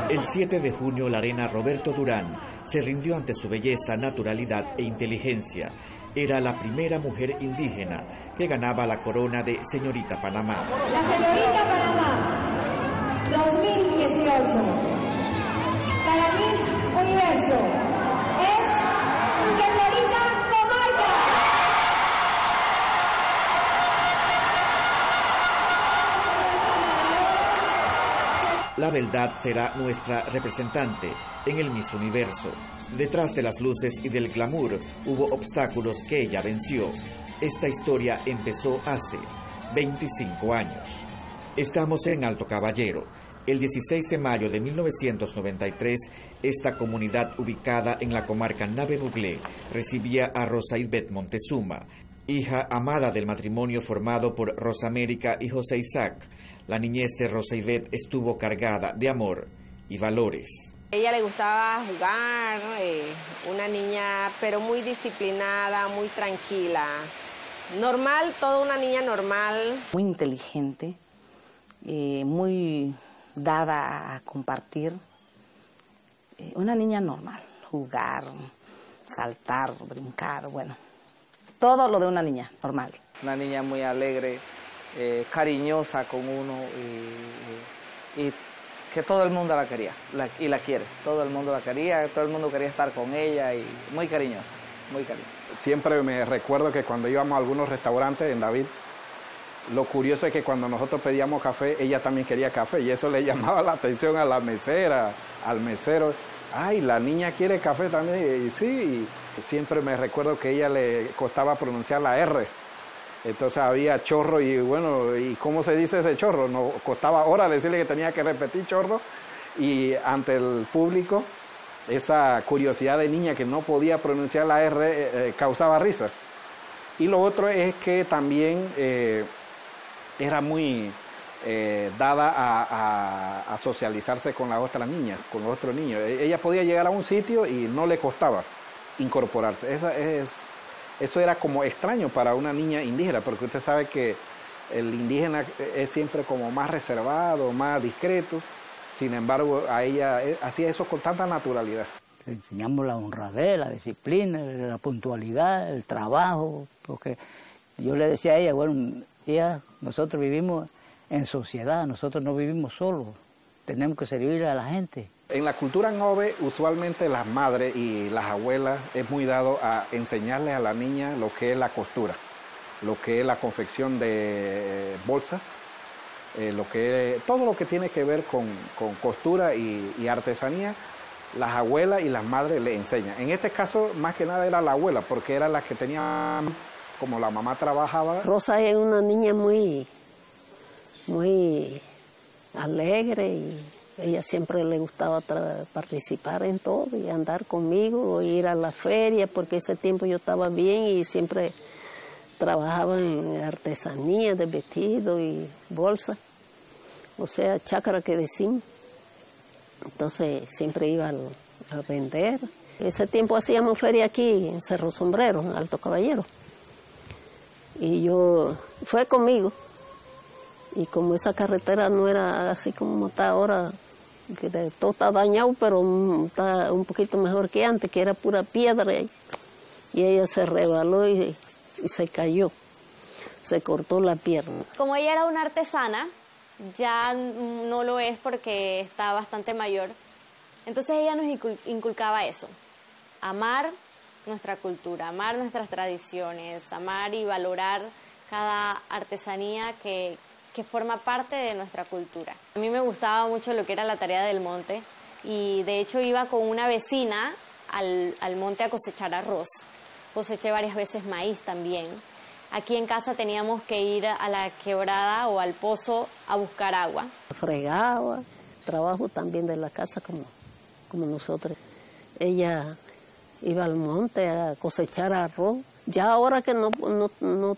El 7 de junio, la reina Roberto Durán se rindió ante su belleza, naturalidad e inteligencia. Era la primera mujer indígena que ganaba la corona de Señorita Panamá. La Señorita Panamá 2018 para Miss Universo es Señorita Comayta. La beldad será nuestra representante en el Miss Universo. Detrás de las luces y del glamour hubo obstáculos que ella venció. Esta historia empezó hace 25 años. Estamos en Alto Caballero. El 16 de mayo de 1993, esta comunidad ubicada en la comarca Nave Buglé recibía a Rosa Ivette Montezuma, hija amada del matrimonio formado por Rosa América y José Isaac. La niñez de Rosa Ivette estuvo cargada de amor y valores. A ella le gustaba jugar, una niña pero muy disciplinada, muy tranquila. Normal, toda una niña normal. Muy inteligente, muy dada a compartir. Una niña normal, jugar, saltar, brincar, bueno. Todo lo de una niña normal. Una niña muy alegre, cariñosa con uno y que todo el mundo la quería y la quiere. Todo el mundo la quería, todo el mundo quería estar con ella y muy cariñosa, muy cariñosa. Siempre me recuerdo que cuando íbamos a algunos restaurantes en David, lo curioso es que cuando nosotros pedíamos café, ella también quería café y eso le llamaba la atención a la mesera, al mesero. Ay, la niña quiere café también. Y sí, y siempre me recuerdo que a ella le costaba pronunciar la R. Entonces había chorro y bueno, ¿y cómo se dice ese chorro? Nos costaba horas decirle que tenía que repetir chorro y ante el público esa curiosidad de niña que no podía pronunciar la R causaba risa. Y lo otro es que también era muy dada a socializarse con las otras niñas, con los otros niños. Ella podía llegar a un sitio y no le costaba incorporarse. Eso era como extraño para una niña indígena, porque usted sabe que el indígena es siempre como más reservado, más discreto. Sin embargo, a ella hacía eso con tanta naturalidad. Le enseñamos la honradez, la disciplina, la puntualidad, el trabajo, porque yo le decía a ella, bueno, nosotros vivimos en sociedad, nosotros no vivimos solos, tenemos que servir a la gente. En la cultura nobe, usualmente las madres y las abuelas es muy dado a enseñarles a la niña lo que es la costura, lo que es la confección de bolsas, todo lo que tiene que ver con costura y artesanía, las abuelas y las madres le enseñan. En este caso, más que nada era la abuela, porque era la que tenía, como la mamá trabajaba. Rosa es una niña muy alegre y ella siempre le gustaba participar en todo y andar conmigo o ir a la feria, porque ese tiempo yo estaba bien y siempre trabajaba en artesanía de vestido y bolsa, o sea, chácara que decimos. Entonces siempre iba a vender. Ese tiempo hacíamos feria aquí en Cerro Sombrero, en Alto Caballero. Y fue conmigo. Y como esa carretera no era así como está ahora, que todo está dañado, pero está un poquito mejor que antes, que era pura piedra. Y ella se rebaló y se cayó, se cortó la pierna. Como ella era una artesana, ya no lo es porque está bastante mayor, entonces ella nos inculcaba eso, amar nuestra cultura, amar nuestras tradiciones, amar y valorar cada artesanía que forma parte de nuestra cultura. A mí me gustaba mucho lo que era la tarea del monte y de hecho iba con una vecina al monte a cosechar arroz. Coseché varias veces maíz también. Aquí en casa teníamos que ir a la quebrada o al pozo a buscar agua. Fregaba, trabajo también de la casa como nosotros. Ella iba al monte a cosechar arroz. Ya ahora que no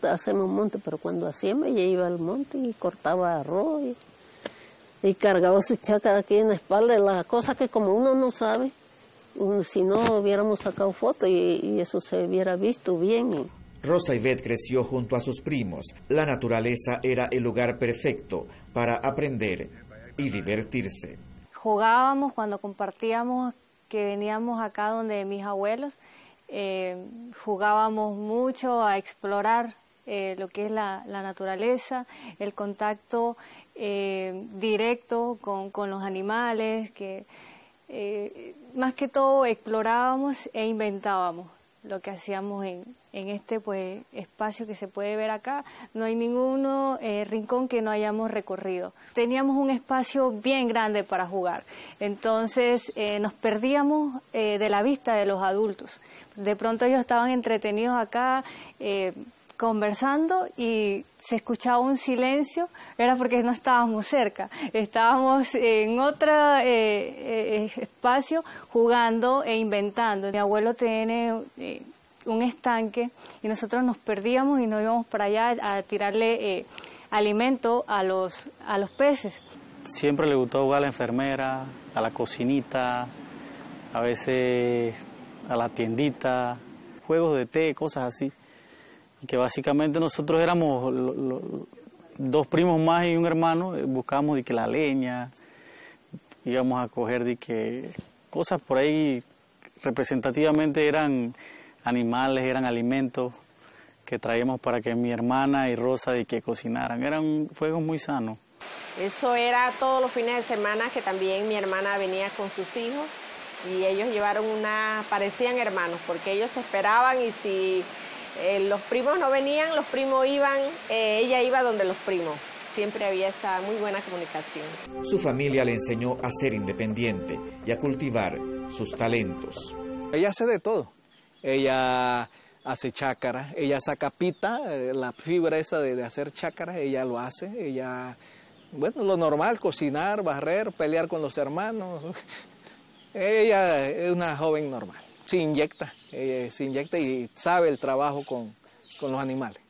hacemos monte, pero cuando hacíamos ella iba al monte y cortaba arroz y cargaba su chácara aquí en la espalda, de las cosas que como uno no sabe, si no hubiéramos sacado fotos y eso se hubiera visto bien. Rosa Ivette creció junto a sus primos. La naturaleza era el lugar perfecto para aprender y divertirse. jugábamos cuando compartíamos, que veníamos acá donde mis abuelos, jugábamos mucho a explorar lo que es la naturaleza, el contacto directo con los animales, que más que todo explorábamos e inventábamos lo que hacíamos en este pues espacio que se puede ver acá. No hay ningún rincón que no hayamos recorrido. Teníamos un espacio bien grande para jugar, entonces nos perdíamos de la vista de los adultos. De pronto ellos estaban entretenidos acá conversando y se escuchaba un silencio, era porque no estábamos cerca, estábamos en otro espacio jugando e inventando. Mi abuelo tiene un estanque y nosotros nos perdíamos y nos íbamos para allá a tirarle alimento a los peces. Siempre le gustó jugar a la enfermera, a la cocinita, a veces a la tiendita, juegos de té, cosas así. Y que básicamente nosotros éramos dos primos más y un hermano, buscábamos de que la leña, íbamos a coger de que cosas por ahí, representativamente eran animales, eran alimentos que traíamos para que mi hermana y Rosa de que cocinaran. Eran juegos muy sanos. Eso era todos los fines de semana, que también mi hermana venía con sus hijos y ellos llevaron parecían hermanos, porque ellos esperaban y si los primos no venían, los primos iban, ella iba donde los primos. Siempre había esa muy buena comunicación. Su familia le enseñó a ser independiente y a cultivar sus talentos. Ella hace de todo. Ella hace chácara, ella saca pita, la fibra esa de hacer chácara, ella lo hace. Ella, bueno, lo normal, cocinar, barrer, pelear con los hermanos. Ella es una joven normal. Se inyecta y sabe el trabajo con los animales.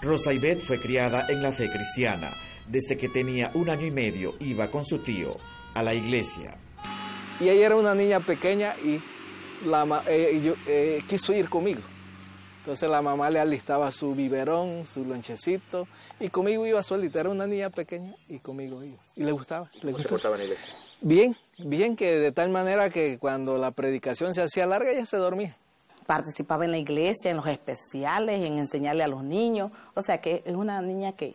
Rosa Ivette fue criada en la fe cristiana. Desde que tenía 1 año y medio iba con su tío a la iglesia. Y ella era una niña pequeña y quiso ir conmigo. Entonces la mamá le alistaba su biberón, su lonchecito, y conmigo iba solita. Era una niña pequeña y conmigo iba. Y le gustaba. ¿Cómo se portaba en la iglesia? Bien, que de tal manera que cuando la predicación se hacía larga, ella se dormía. Participaba en la iglesia, en los especiales, en enseñarle a los niños. O sea que es una niña que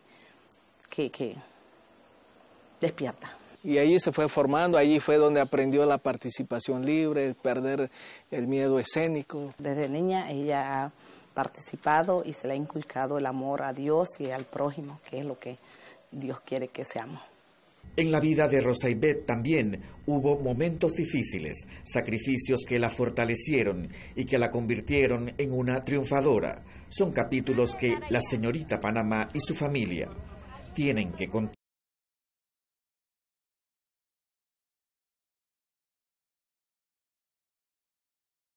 despierta. Y ahí se fue formando, allí fue donde aprendió la participación libre, el perder el miedo escénico. Desde niña ella ha participado y se le ha inculcado el amor a Dios y al prójimo, que es lo que Dios quiere que seamos. En la vida de Rosa Ivette también hubo momentos difíciles, sacrificios que la fortalecieron y que la convirtieron en una triunfadora. Son capítulos que la señorita Panamá y su familia tienen que contar.